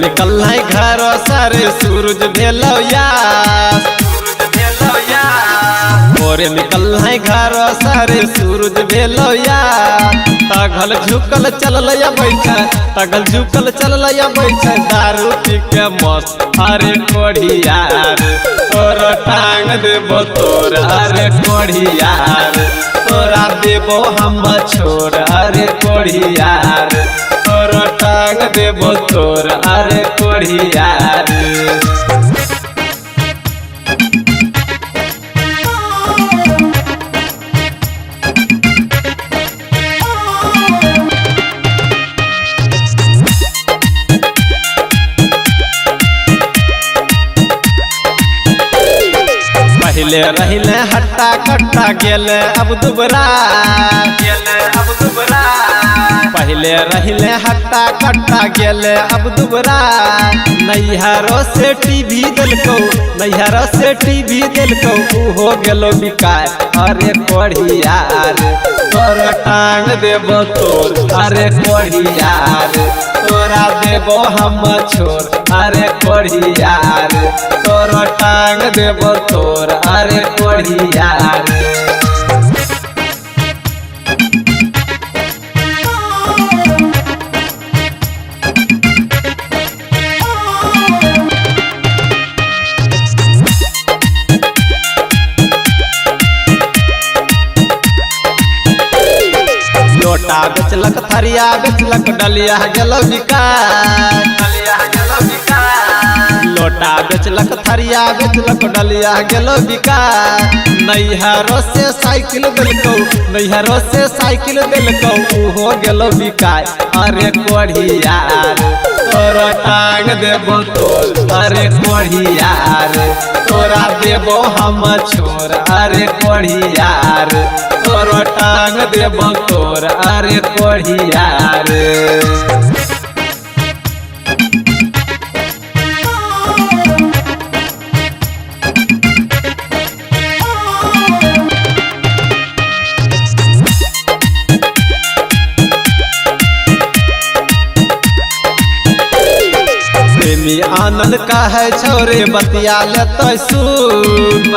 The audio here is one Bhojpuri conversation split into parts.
निकल घर सारे सूरज भेलो यार और निकल घर सारे सूरज भेलो यार तगल झुकल चल बैठे तगल झुकल चल बैठे दारू पी के मस्त अरे कोढ़ियार तोर टांग देबो तोर अरे कोढ़ियार तोरा देबो हम छोड़ अरे कोढ़ियार तोर टांग देबो तोर अरे कोढ़ियार। पहले रहिले हट्टा कट्टा गेले अब दुबरा पहले रहिले हट्टा कट्टा गेले अब दुबरा नैहरों से टीवी दिलको नैहरों से टीवी दिलको हो गेलो बिकार अरे कोढ़ियार तोर टांग देबो तोर अरे कोढ़ियार तोरा देबो हम छोड़ अरे कोढ़ियार तोर टांग देबो तोर अरे कोढ़ियार। लोटा बेचलक थरिया बेचलक डलिया गेलो बिकार लोटा बेचलक थरिया बेचलक डलिया गेलो बिकार नैहरों से साइकिल दिलको नैहरों से साइकिल दिलको हो गेलो बिकार अरे कोढ़ियार तोर टांग देबो तोर अरे कोढ़ियार तोरा देबो हम छोड़ अरे कोढ़ियार तोर टांग देबो तोर अरे कोढ़ियार। प्रेमी आनंद का है छोरे बतिया लेतो सुन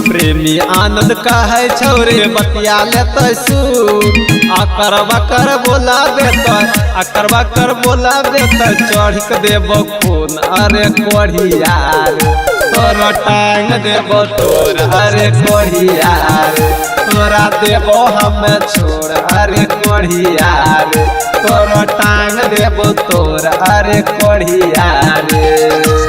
प्रेमी आनंद का है छोरे बतिया लेतो सुन आकर बकर बोला देता आकर बकर बोला देता चढ़ के देबो खून अरे कोढ़ियार तोर टांग देबो तोर अरे कोढ़ियार तोरा देबो हम छोड़ अरे कोढ़ियार तोर टांग देबो तोर अरे कोढ़ियार।